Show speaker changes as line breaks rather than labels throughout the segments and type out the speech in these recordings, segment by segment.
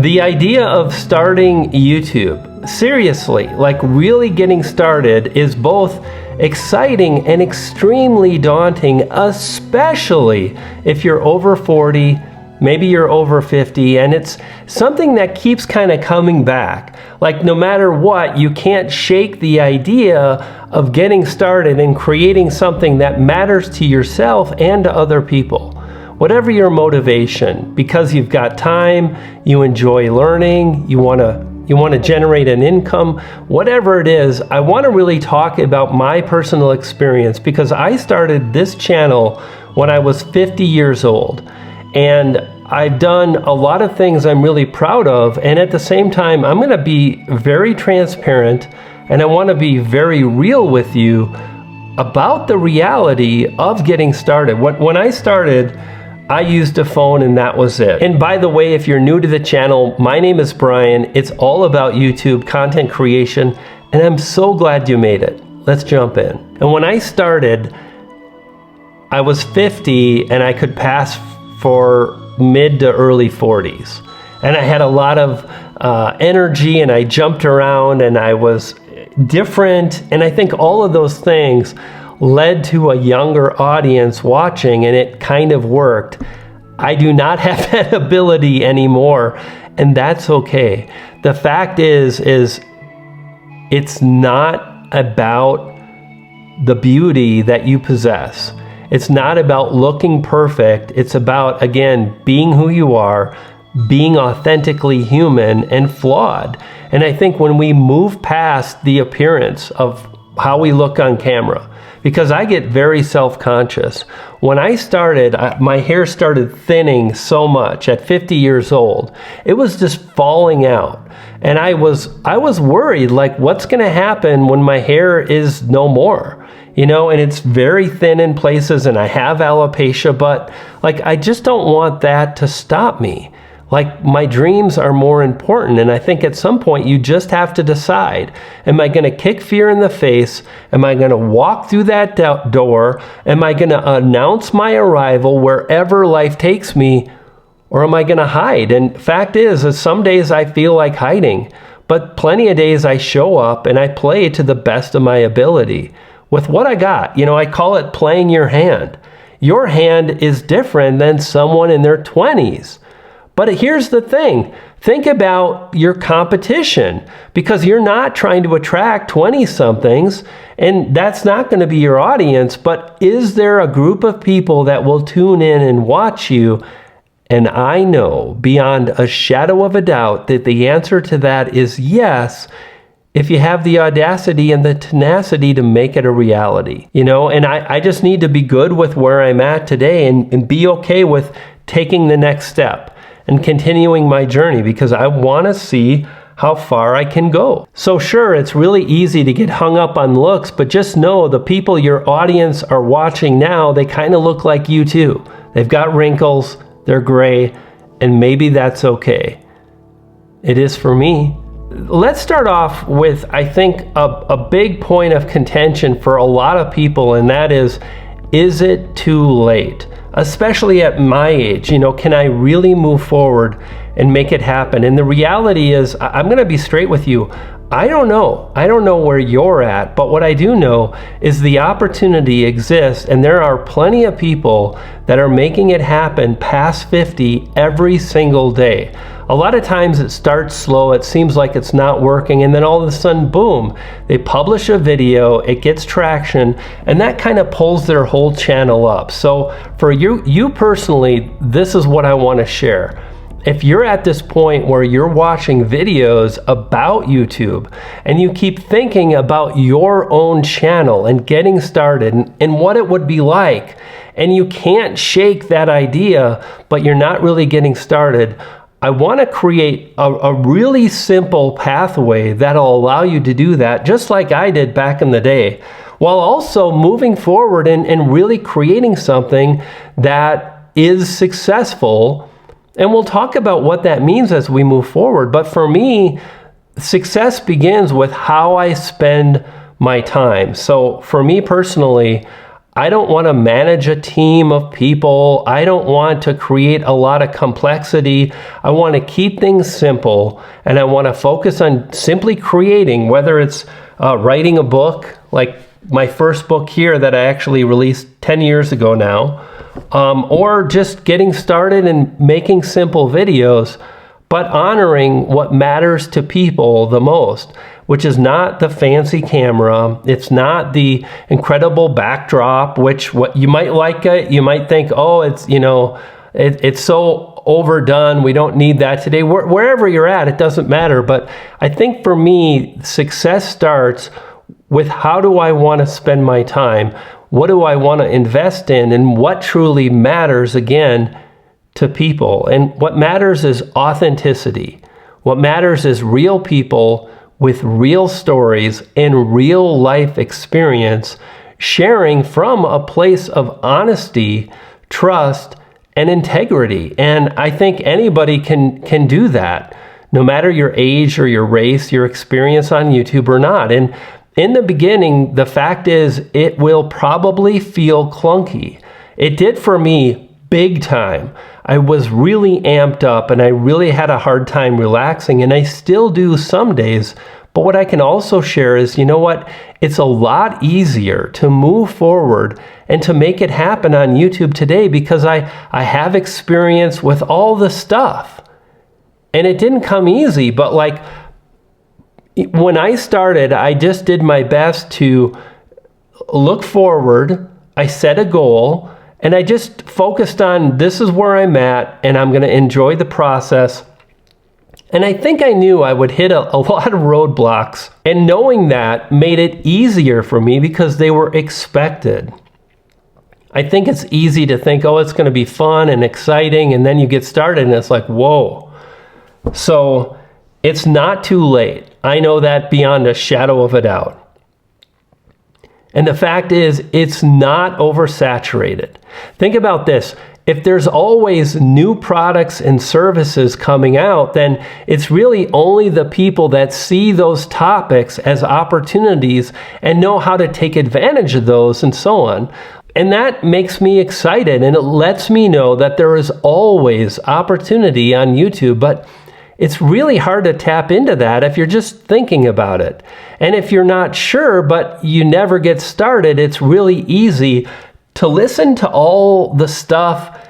The idea of starting YouTube, seriously, like really getting started, is both exciting and extremely daunting, especially if you're over 40, maybe you're over 50, and it's something that keeps kind of coming back. Like no matter what, you can't shake the idea of getting started and creating something that matters to yourself and to other people. Whatever your motivation, because you've got time, you enjoy learning, you want to generate an income, whatever it is, I want to really talk about my personal experience, because I started this channel when I was 50 years old. And I've done a lot of things I'm really proud of, and at the same time, I'm going to be very transparent, and I want to be very real with you about the reality of getting started. When I started, I used a phone and that was it. And by the way, if you're new to the channel, my name is Brian. It's all about YouTube content creation, and I'm so glad you made it. Let's jump in. And when I started, I was 50 and I could pass for mid to early 40s. And I had a lot of energy, and I jumped around, and I was different. And I think all of those things led to a younger audience watching, and it kind of worked. I do not have that ability anymore, and that's okay. The fact is it's not about the beauty that you possess. It's not about looking perfect. It's about, again, being who you are, being authentically human and flawed. And I think when we move past the appearance of how we look on camera, because I get very self-conscious. When I started, my hair started thinning so much at 50 years old. It was just falling out. And I was worried, like, what's going to happen when my hair is no more? You know, and it's very thin in places, and I have alopecia, but like, I just don't want that to stop me. Like, my dreams are more important, and I think at some point you just have to decide, am I going to kick fear in the face? Am I going to walk through that door? Am I going to announce my arrival wherever life takes me? Or am I going to hide? And fact is some days I feel like hiding, but plenty of days I show up and I play to the best of my ability with what I got. You know, I call it playing your hand. Your hand is different than someone in their 20s. But here's the thing, think about your competition, because you're not trying to attract 20-somethings, and that's not going to be your audience. But is there a group of people that will tune in and watch you? And I know beyond a shadow of a doubt that the answer to that is yes, if you have the audacity and the tenacity to make it a reality. You know, and I just need to be good with where I'm at today, and be okay with taking the next step and continuing my journey, because I want to see how far I can go. So sure, it's really easy to get hung up on looks, but just know the people your audience are watching now, they kind of look like you too. They've got wrinkles, they're gray, and maybe that's okay. It is for me. Let's start off with, I think, a big point of contention for a lot of people, and that is it too late? Especially at my age, you know, can I really move forward and make it happen? And the reality is, I'm going to be straight with you. I don't know. I don't know where you're at, but what I do know is the opportunity exists, and there are plenty of people that are making it happen past 50 every single day. A lot of times it starts slow, it seems like it's not working, and then all of a sudden, boom, they publish a video, it gets traction, and that kind of pulls their whole channel up. So for you personally, this is what I want to share. If you're at this point where you're watching videos about YouTube and you keep thinking about your own channel and getting started and what it would be like, and you can't shake that idea, but you're not really getting started, I want to create a really simple pathway that'll allow you to do that, just like I did back in the day, while also moving forward and really creating something that is successful. And we'll talk about what that means as we move forward. But for me, success begins with how I spend my time. So for me personally, I don't want to manage a team of people. I don't want to create a lot of complexity. I want to keep things simple, and I want to focus on simply creating, whether it's writing a book, like my first book here that I actually released 10 years ago now, or just getting started and making simple videos, but honoring what matters to people the most, which is not the fancy camera. It's not the incredible backdrop, which what you might like it. You might think, oh, it's, you know, it's so overdone. We don't need that today. Wherever you're at, it doesn't matter. But I think for me, success starts with how do I want to spend my time? What do I want to invest in? And what truly matters, again, to people. And what matters is authenticity. What matters is real people with real stories and real life experience, sharing from a place of honesty, trust, and integrity. And I think anybody can do that, no matter your age or your race, your experience on YouTube or not. And in the beginning, the fact is it will probably feel clunky. It did for me big time. I was really amped up and I really had a hard time relaxing, and I still do some days. But what I can also share is, you know what? It's a lot easier to move forward and to make it happen on YouTube today because I have experience with all the stuff. And it didn't come easy, but like when I started, I just did my best to look forward. I set a goal, and I just focused on this is where I'm at, and I'm going to enjoy the process. And I think I knew I would hit a lot of roadblocks, and knowing that made it easier for me because they were expected. I think it's easy to think, oh, it's going to be fun and exciting, and then you get started and it's like, whoa. So it's not too late. I know that beyond a shadow of a doubt. And the fact is, it's not oversaturated. Think about this. If there's always new products and services coming out, then it's really only the people that see those topics as opportunities and know how to take advantage of those and so on. And that makes me excited, and it lets me know that there is always opportunity on YouTube, but it's really hard to tap into that if you're just thinking about it. And if you're not sure, but you never get started, it's really easy to listen to all the stuff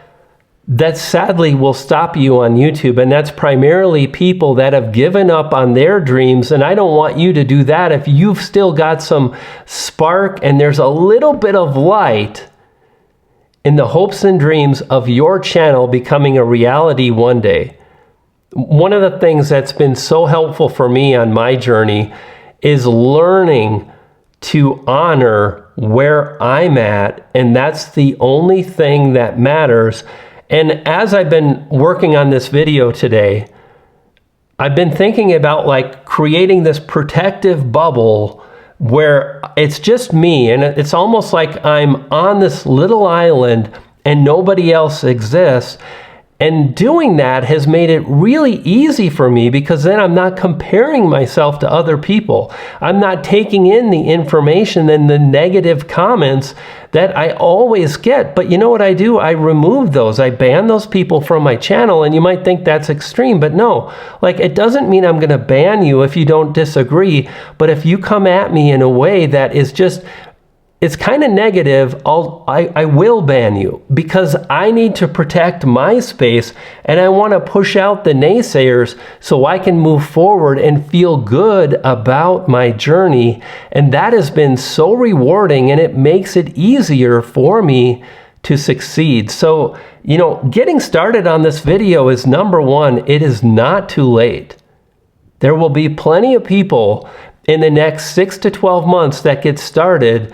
that sadly will stop you on YouTube. And that's primarily people that have given up on their dreams. And I don't want you to do that. If you've still got some spark and there's a little bit of light in the hopes and dreams of your channel becoming a reality one day. One of the things that's been so helpful for me on my journey is learning to honor where I'm at, and that's the only thing that matters. And as I've been working on this video today, I've been thinking about like creating this protective bubble where it's just me, and it's almost like I'm on this little island and nobody else exists. And doing that has made it really easy for me because then I'm not comparing myself to other people. I'm not taking in the information and the negative comments that I always get. But you know what I do? I remove those. I ban those people from my channel. And you might think that's extreme, but no. Like, it doesn't mean I'm going to ban you if you don't disagree. But if you come at me in a way that is just, it's kind of negative, I will ban you because I need to protect my space, and I want to push out the naysayers so I can move forward and feel good about my journey. And that has been so rewarding, and it makes it easier for me to succeed. So, you know, getting started on this video is number one. It is not too late. There will be plenty of people in the next 6 to 12 months that get started,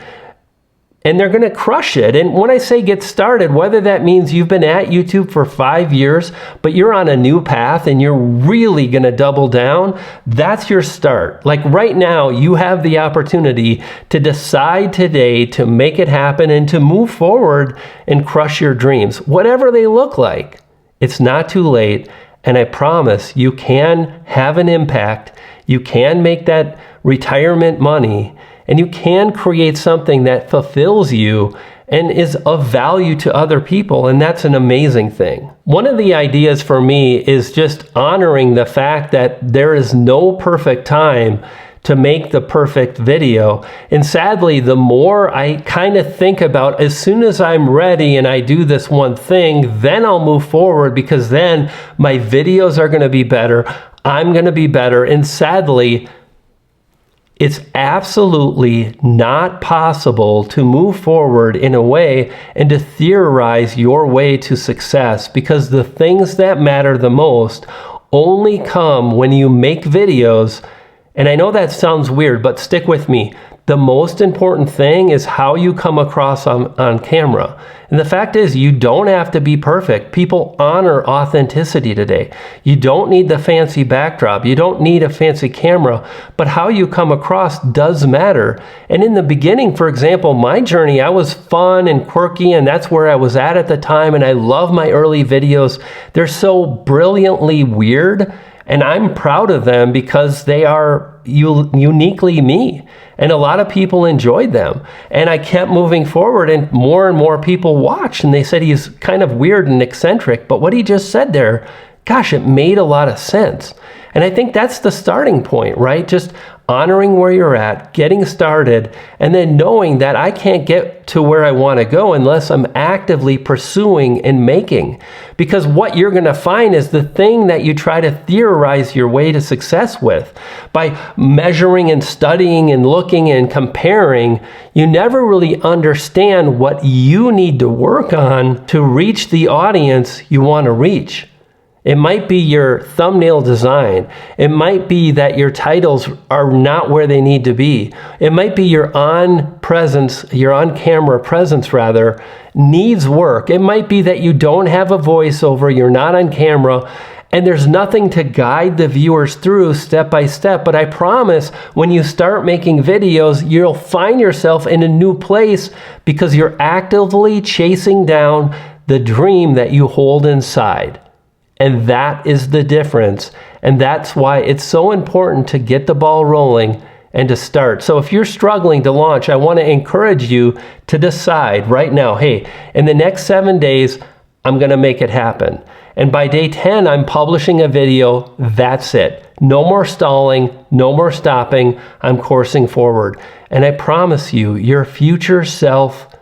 and they're going to crush it. And when I say get started, whether that means you've been at YouTube for 5 years, but you're on a new path and you're really going to double down, that's your start. Like right now, you have the opportunity to decide today to make it happen and to move forward and crush your dreams, whatever they look like. It's not too late. And I promise you can have an impact. You can make that retirement money, and you can create something that fulfills you and is of value to other people, and that's an amazing thing. One of the ideas for me is just honoring the fact that there is no perfect time to make the perfect video. And sadly, the more I kind of think about, as soon as I'm ready and I do this one thing, then I'll move forward, because then my videos are going to be better, I'm going to be better. And sadly, it's absolutely not possible to move forward in a way and to theorize your way to success, because the things that matter the most only come when you make videos. And I know that sounds weird, but stick with me. The most important thing is how you come across on camera. And the fact is, you don't have to be perfect. People honor authenticity today. You don't need the fancy backdrop. You don't need a fancy camera, but how you come across does matter. And in the beginning, for example, my journey, I was fun and quirky, and that's where I was at the time. And I love my early videos. They're so brilliantly weird, and I'm proud of them because they are uniquely me. And a lot of people enjoyed them. And I kept moving forward, and more people watched, and they said he's kind of weird and eccentric. But what he just said there, gosh, it made a lot of sense. And I think that's the starting point, right? Just honoring where you're at, getting started, and then knowing that I can't get to where I want to go unless I'm actively pursuing and making. Because what you're going to find is the thing that you try to theorize your way to success with. By measuring and studying and looking and comparing, you never really understand what you need to work on to reach the audience you want to reach. It might be your thumbnail design. It might be that your titles are not where they need to be. It might be your on-camera presence needs work. It might be that you don't have a voiceover, you're not on camera, and there's nothing to guide the viewers through step by step. But I promise, when you start making videos, you'll find yourself in a new place because you're actively chasing down the dream that you hold inside. And that is the difference. And that's why it's so important to get the ball rolling and to start. So if you're struggling to launch, I want to encourage you to decide right now, hey, in the next 7 days, I'm going to make it happen. And by day 10, I'm publishing a video. That's it. No more stalling, no more stopping. I'm coursing forward. And I promise you, your future self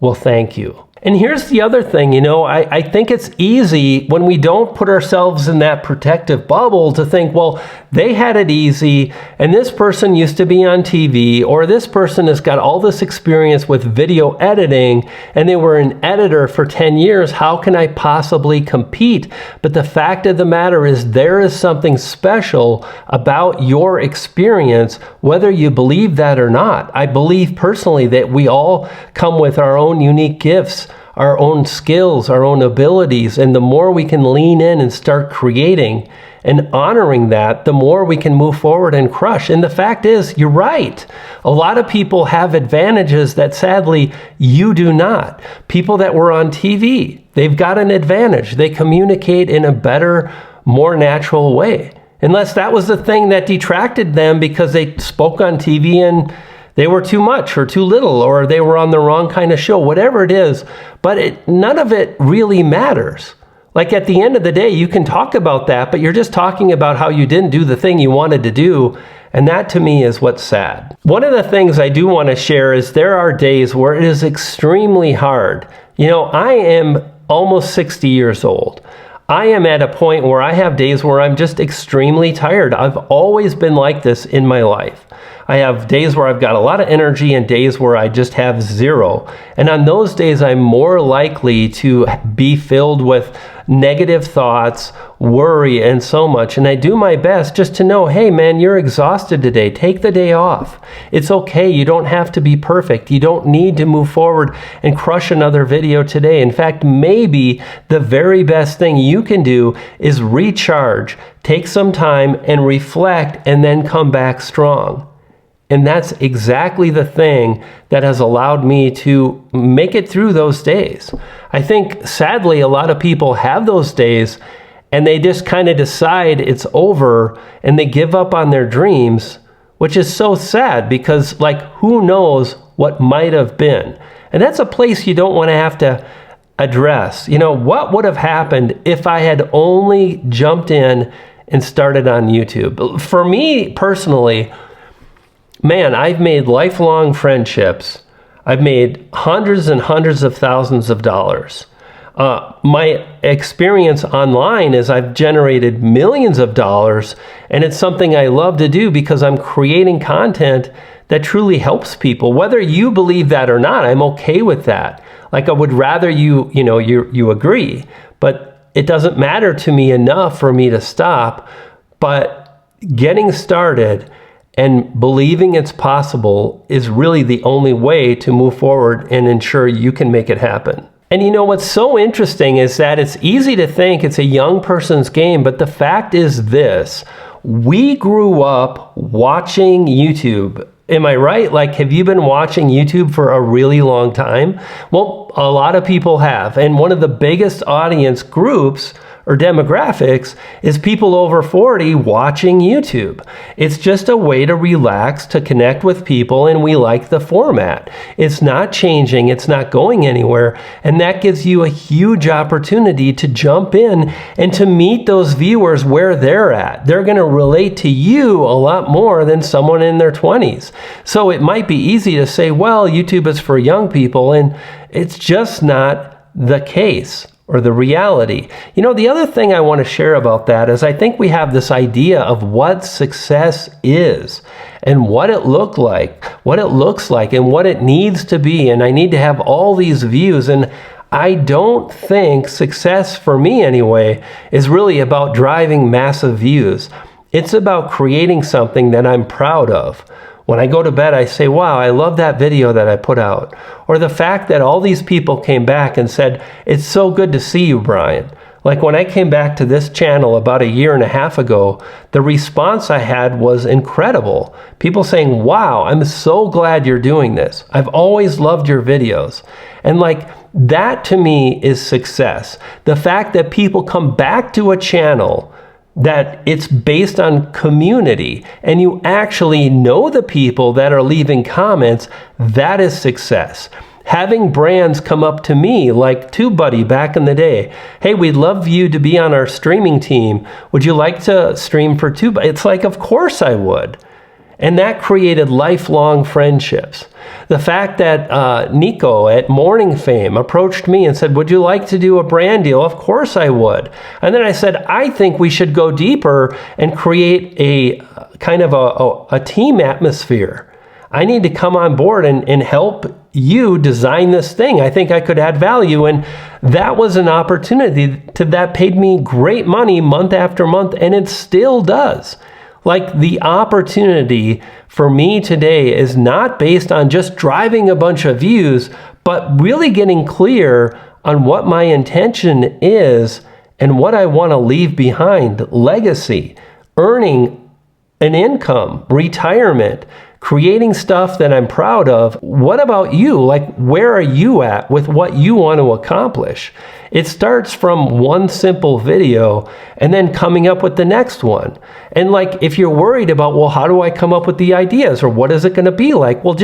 will thank you. And here's the other thing, I think it's easy when we don't put ourselves in that protective bubble to think, well, they had it easy, and this person used to be on TV, or this person has got all this experience with video editing, and they were an editor for 10 years. How can I possibly compete? But the fact of the matter is, there is something special about your experience, whether you believe that or not. I believe personally that we all come with our own unique gifts, our own skills, our own abilities, and the more we can lean in and start creating and honoring that, the more we can move forward and crush. And the fact is, you're right. A lot of people have advantages that sadly you do not. People that were on TV, they've got an advantage. They communicate in a better, more natural way. Unless that was the thing that detracted them because they spoke on TV and they were too much or too little, or they were on the wrong kind of show, whatever it is. But none of it really matters. Like at the end of the day, you can talk about that, but you're just talking about how you didn't do the thing you wanted to do. And that to me is what's sad. One of the things I do want to share is there are days where it is extremely hard. I am almost 60 years old. I am at a point where I have days where I'm just extremely tired. I've always been like this in my life. I have days where I've got a lot of energy and days where I just have zero. And on those days, I'm more likely to be filled with negative thoughts, worry, and so much. And I do my best just to know, hey man, you're exhausted today. Take the day off. It's okay. You don't have to be perfect. You don't need to move forward and crush another video today. In fact, maybe the very best thing you can do is recharge, take some time and reflect, and then come back strong. And that's exactly the thing that has allowed me to make it through those days. I think, sadly, a lot of people have those days and they just kind of decide it's over and they give up on their dreams, which is so sad because, who knows what might have been. And that's a place you don't want to have to address. You know, what would have happened if I had only jumped in and started on YouTube? For me personally, man, I've made lifelong friendships. I've made hundreds and hundreds of thousands of dollars. My experience online is I've generated millions of dollars, and it's something I love to do because I'm creating content that truly helps people. Whether you believe that or not, I'm okay with that. Like, I would rather you agree, but it doesn't matter to me enough for me to stop. But getting started and believing it's possible is really the only way to move forward and ensure you can make it happen. And you know what's so interesting is that it's easy to think it's a young person's game, but the fact is this: we grew up watching YouTube. Am I right? Like, have you been watching YouTube for a really long time? Well, a lot of people have. And one of the biggest audience groups or demographics is people over 40 watching YouTube. It's just a way to relax, to connect with people, and we like the format. It's not changing, it's not going anywhere, and that gives you a huge opportunity to jump in and to meet those viewers where they're at. They're going to relate to you a lot more than someone in their 20s. So it might be easy to say, well, YouTube is for young people, and it's just not the case or the reality. You know, the other thing I want to share about that is I think we have this idea of what success is and what it looks like, and what it needs to be. And I need to have all these views. And I don't think success, for me anyway, is really about driving massive views. It's about creating something that I'm proud of. When I go to bed, I say, wow, I love that video that I put out. Or the fact that all these people came back and said, it's so good to see you, Brian. Like, when I came back to this channel about a year and a half ago, the response I had was incredible. People saying, wow, I'm so glad you're doing this. I've always loved your videos. And like, that to me is success. The fact that people come back to a channel that it's based on community and you actually know the people that are leaving comments, that is success. Having brands come up to me like TubeBuddy back in the day, hey, we'd love you to be on our streaming team. Would you like to stream for TubeBuddy? It's like, of course I would. And that created lifelong friendships. The fact that Nico at Morningfame approached me and said, would you like to do a brand deal? Of course I would. And then I said, I think we should go deeper and create a kind of a team atmosphere. I need to come on board and help you design this thing. I think I could add value. And that was an opportunity that paid me great money month after month, and it still does. Like, the opportunity for me today is not based on just driving a bunch of views, but really getting clear on what my intention is and what I want to leave behind. Legacy, earning an income, retirement, creating stuff that I'm proud of. What about you? Like, where are you at with what you want to accomplish? It starts from one simple video and then coming up with the next one. And like, if you're worried about, well, how do I come up with the ideas, or what is it going to be like? Well,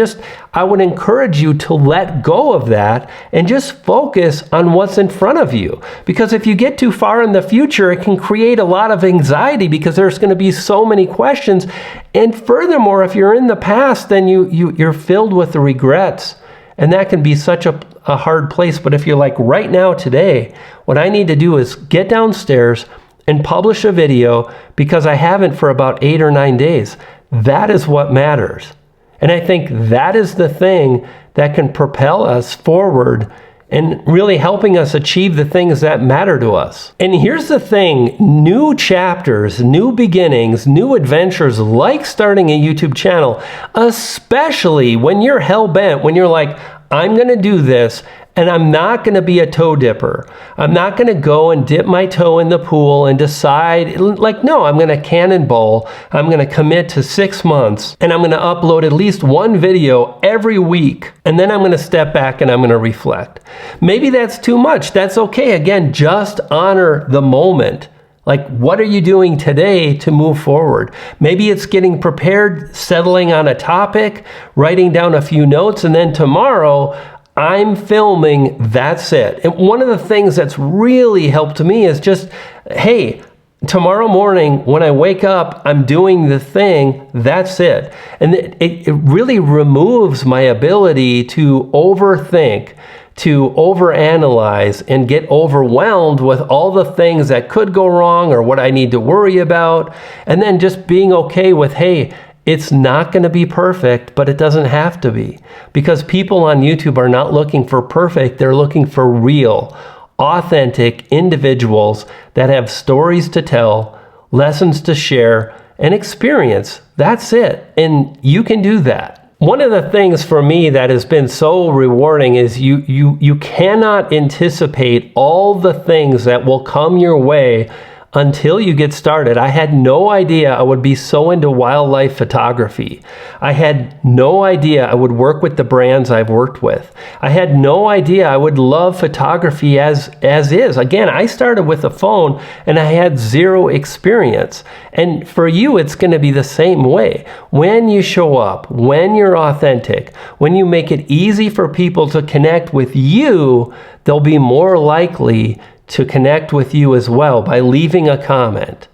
I would encourage you to let go of that and just focus on what's in front of you. Because if you get too far in the future, it can create a lot of anxiety because there's going to be so many questions. And furthermore, if you're in the past, then you're filled with the regrets. And that can be such a hard place. But if you're like, right now, today, what I need to do is get downstairs and publish a video because I haven't for about 8 or 9 days. That is what matters. And I think that is the thing that can propel us forward and really helping us achieve the things that matter to us. And here's the thing: new chapters, new beginnings, new adventures, like starting a YouTube channel, especially when you're hell-bent, when you're like, I'm gonna do this, and I'm not gonna be a toe dipper. I'm not gonna go and dip my toe in the pool and decide, like, no, I'm gonna cannonball. I'm gonna commit to 6 months, and I'm gonna upload at least one video every week. And then I'm gonna step back and I'm gonna reflect. Maybe that's too much. That's okay. Again, just honor the moment. Like, what are you doing today to move forward? Maybe it's getting prepared, settling on a topic, writing down a few notes, and then tomorrow, I'm filming, that's it. And one of the things that's really helped me is just, hey, tomorrow morning when I wake up, I'm doing the thing, that's it. And it really removes my ability to overthink, to overanalyze, and get overwhelmed with all the things that could go wrong or what I need to worry about. And then just being okay with, hey, it's not going to be perfect, but it doesn't have to be. Because people on YouTube are not looking for perfect, they're looking for real, authentic individuals that have stories to tell, lessons to share, and experience. That's it. And you can do that. One of the things for me that has been so rewarding is you cannot anticipate all the things that will come your way until you get started. I had no idea I would be so into wildlife photography. I had no idea I would work with the brands I've worked with. I had no idea I would love photography as is. Again, I started with a phone and I had zero experience. And for you, it's going to be the same way. When you show up, when you're authentic, when you make it easy for people to connect with you, they'll be more likely to connect with you as well by leaving a comment,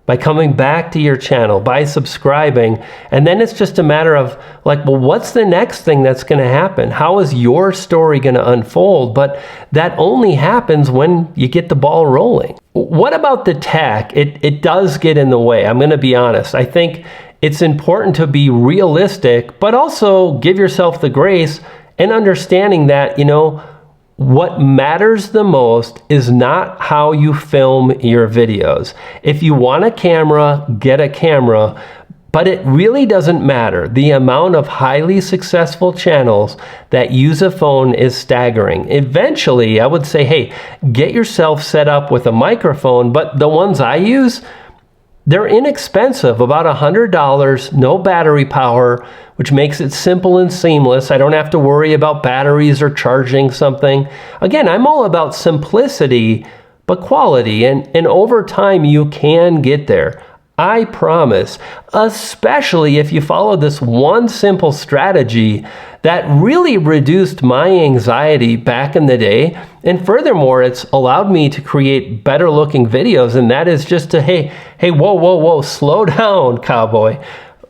by coming back to your channel, by subscribing. And then it's just a matter of like, well, what's the next thing that's going to happen? How is your story going to unfold? But that only happens when you get the ball rolling. What about the tech? It does get in the way. I'm going to be honest. I think it's important to be realistic, but also give yourself the grace and understanding that, what matters the most is not how you film your videos. If you want a camera, get a camera, but it really doesn't matter. The amount of highly successful channels that use a phone is staggering. Eventually, I would say, hey, get yourself set up with a microphone, but the ones I use, they're inexpensive, about $100, no battery power, which makes it simple and seamless. I don't have to worry about batteries or charging something. Again, I'm all about simplicity, but quality. And over time, you can get there. I promise, especially if you follow this one simple strategy that really reduced my anxiety back in the day. And furthermore, it's allowed me to create better looking videos. And that is just to, hey, whoa, slow down, cowboy.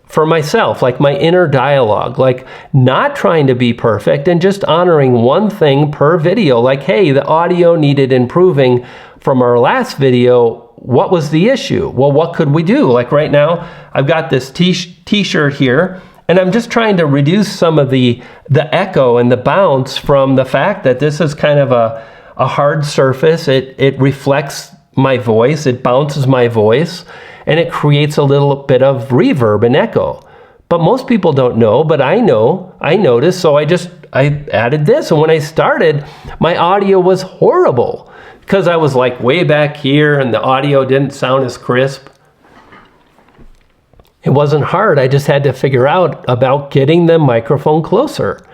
For myself, like my inner dialogue, like not trying to be perfect and just honoring one thing per video. Like, hey, the audio needed improving from our last video. What was the issue? Well, what could we do? Like right now, I've got this t-shirt here, and I'm just trying to reduce some of the echo and the bounce from the fact that this is kind of a hard surface. It reflects my voice, it bounces my voice, and it creates a little bit of reverb and echo. But most people don't know, but I know, I noticed, so I added this. And when I started, my audio was horrible because I was like way back here and the audio didn't sound as crisp. It wasn't hard. I just had to figure out about getting the microphone closer.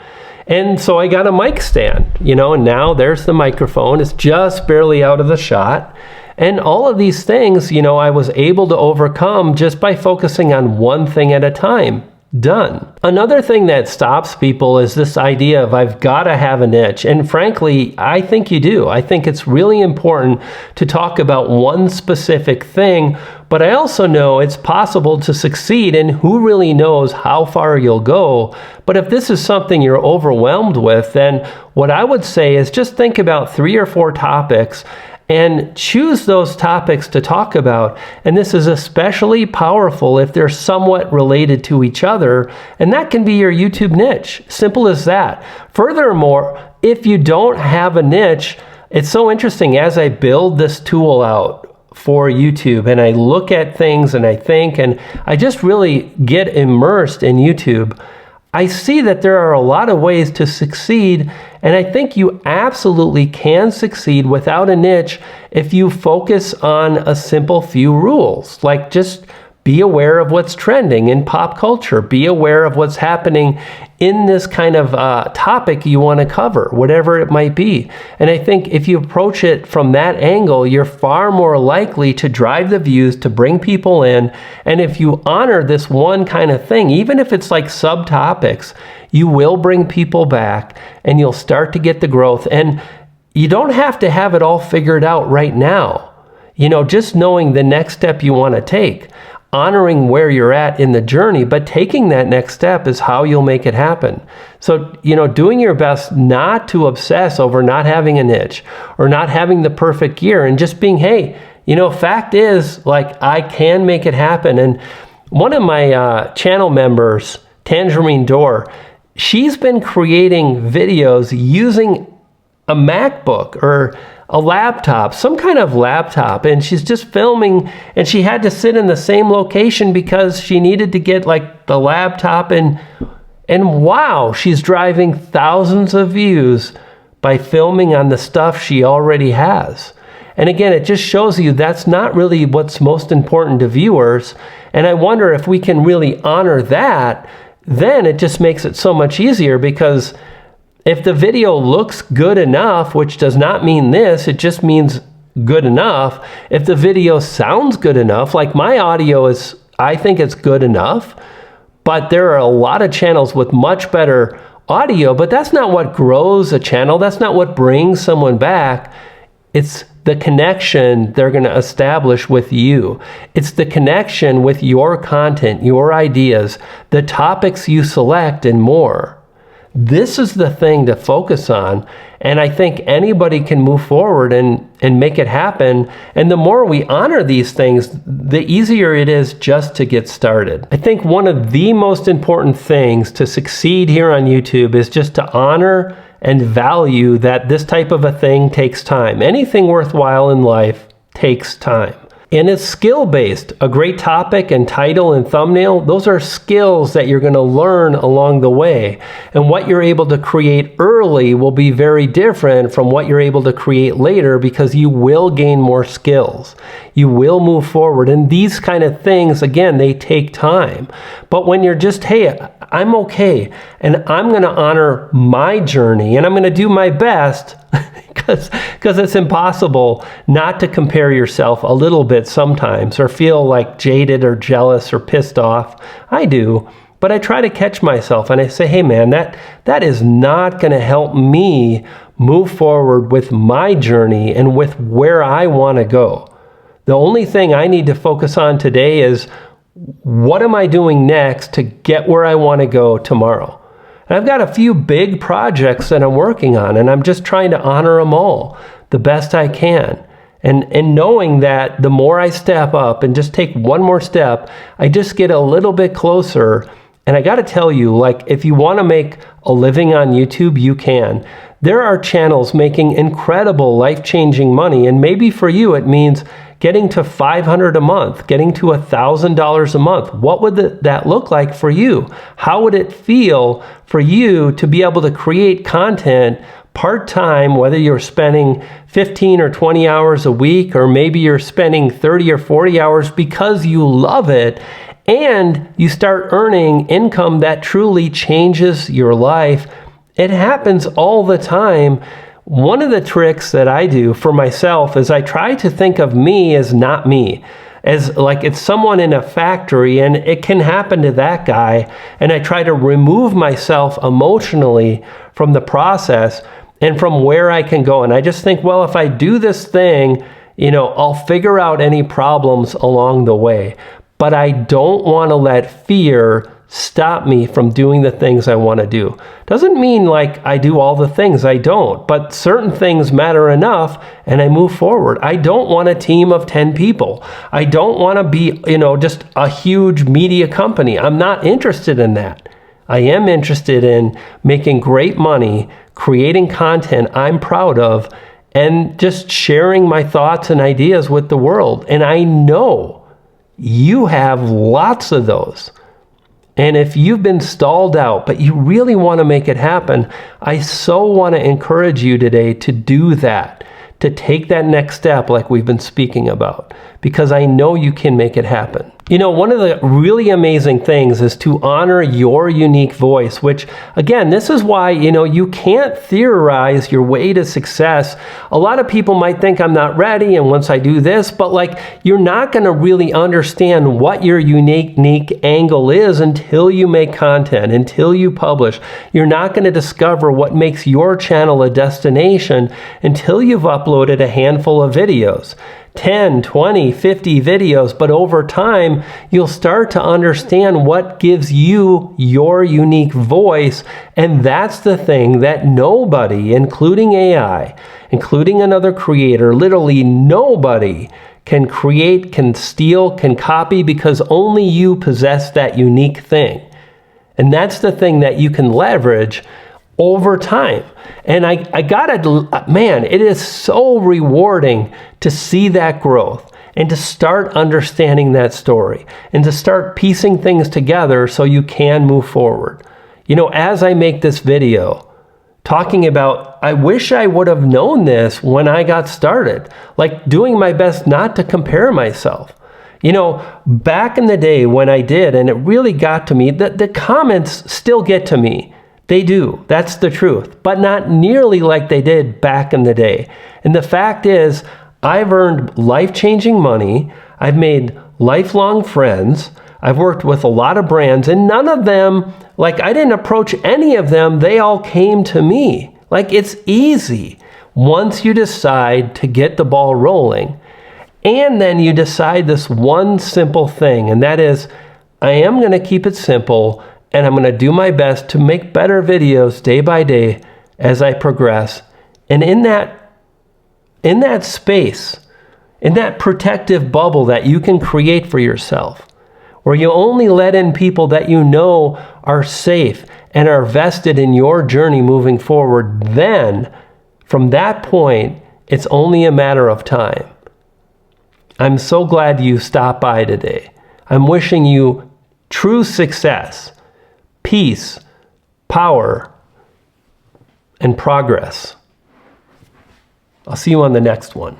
And so I got a mic stand, and now there's the microphone. It's just barely out of the shot. And all of these things, I was able to overcome just by focusing on one thing at a time. Done. Another thing that stops people is this idea of I've got to have a niche. And frankly, I think you do. I think it's really important to talk about one specific thing, but I also know it's possible to succeed, and who really knows how far you'll go. But if this is something you're overwhelmed with, then what I would say is just think about 3 or 4 topics and choose those topics to talk about. And this is especially powerful if they're somewhat related to each other, and that can be your YouTube niche. Simple as that. Furthermore, if you don't have a niche, it's so interesting as I build this tool out for YouTube and I look at things and I think, and I just really get immersed in YouTube, I see that there are a lot of ways to succeed, and I think you absolutely can succeed without a niche if you focus on a simple few rules, like just be aware of what's trending in pop culture, be aware of what's happening in this kind of topic you want to cover, whatever it might be. And I think if you approach it from that angle, you're far more likely to drive the views, to bring people in. And if you honor this one kind of thing, even if it's like subtopics, you will bring people back and you'll start to get the growth. And you don't have to have it all figured out right now. Just knowing the next step you want to take, honoring where you're at in the journey, but taking that next step is how you'll make it happen. So, doing your best not to obsess over not having a niche or not having the perfect gear, and just being, hey, fact is, like, I can make it happen. And one of my channel members, Tangerine Door, she's been creating videos using a MacBook or a laptop, some kind of laptop, and she's just filming, and she had to sit in the same location because she needed to get like the laptop, and wow, she's driving thousands of views by filming on the stuff she already has. And again, it just shows you that's not really what's most important to viewers. And I wonder if we can really honor that, then it just makes it so much easier, because if the video looks good enough, which does not mean this, it just means good enough. If the video sounds good enough, like my audio is, I think it's good enough, but there are a lot of channels with much better audio, but that's not what grows a channel. That's not what brings someone back. It's the connection they're going to establish with you. It's the connection with your content, your ideas, the topics you select, and more. This is the thing to focus on, and I think anybody can move forward and make it happen. And the more we honor these things, the easier it is just to get started. I think one of the most important things to succeed here on YouTube is just to honor and value that this type of a thing takes time. Anything worthwhile in life takes time. And it's skill-based. A great topic and title and thumbnail, those are skills that you're going to learn along the way. And what you're able to create early will be very different from what you're able to create later, because you will gain more skills. You will move forward. And these kind of things, again, they take time. But when you're just, hey, I'm okay, and I'm going to honor my journey, and I'm going to do my best, because it's impossible not to compare yourself a little bit sometimes, or feel like jaded or jealous or pissed off. I do, but I try to catch myself and I say, hey man, that is not going to help me move forward with my journey and with where I want to go. The only thing I need to focus on today is, what am I doing next to get where I want to go tomorrow? And I've got a few big projects that I'm working on, and I'm just trying to honor them all the best I can. And knowing that the more I step up and just take one more step, I just get a little bit closer. And I got to tell you, like, if you want to make a living on YouTube, you can. There are channels making incredible life-changing money, and maybe for you it means getting to $500 a month, getting to $1,000 a month. What would that look like for you? How would it feel for you to be able to create content part-time, whether you're spending 15 or 20 hours a week, or maybe you're spending 30 or 40 hours because you love it, and you start earning income that truly changes your life? It happens all the time. One of the tricks that I do for myself is I try to think of me as not me, as like it's someone in a factory, and it can happen to that guy. And I try to remove myself emotionally from the process and from where I can go. And I just think, well, if I do this thing, I'll figure out any problems along the way. But I don't want to let fear stop me from doing the things I want to do. Doesn't mean like I do all the things, I don't, but certain things matter enough and I move forward. I don't want a team of 10 people. I don't want to be, just a huge media company. I'm not interested in that. I am interested in making great money, creating content I'm proud of, and just sharing my thoughts and ideas with the world. And I know you have lots of those. And if you've been stalled out, but you really want to make it happen, I so want to encourage you today to do that, to take that next step like we've been speaking about, because I know you can make it happen. You know, one of the really amazing things is to honor your unique voice, which, again, this is why, you know, you can't theorize your way to success. A lot of people might think I'm not ready, and once I do this, but like, you're not going to really understand what your unique angle is until you make content, until you publish. You're not going to discover what makes your channel a destination until you've uploaded a handful of videos. 10, 20, 50 videos, but over time, you'll start to understand what gives you your unique voice, and that's the thing that nobody, including AI, including another creator, literally nobody can create, can steal, can copy, because only you possess that unique thing. And that's the thing that you can leverage over time. And I gotta, man, it is so rewarding to see that growth and to start understanding that story and to start piecing things together so you can move forward. You know, as I make this video talking about, I wish I would have known this when I got started, like doing my best not to compare myself. You know, back in the day when I did, and it really got to me, the comments still get to me. They do. That's the truth. But not nearly like they did back in the day. And the fact is, I've earned life-changing money. I've made lifelong friends. I've worked with a lot of brands, and none of them, like, I didn't approach any of them. They all came to me. Like, it's easy once you decide to get the ball rolling. And then you decide this one simple thing, and that is, I am going to keep it simple, and I'm going to do my best to make better videos day by day as I progress. And in that space, in that protective bubble that you can create for yourself, where you only let in people that you know are safe and are vested in your journey moving forward, then from that point, it's only a matter of time. I'm so glad you stopped by today. I'm wishing you true success, peace, power, and progress. I'll see you on the next one.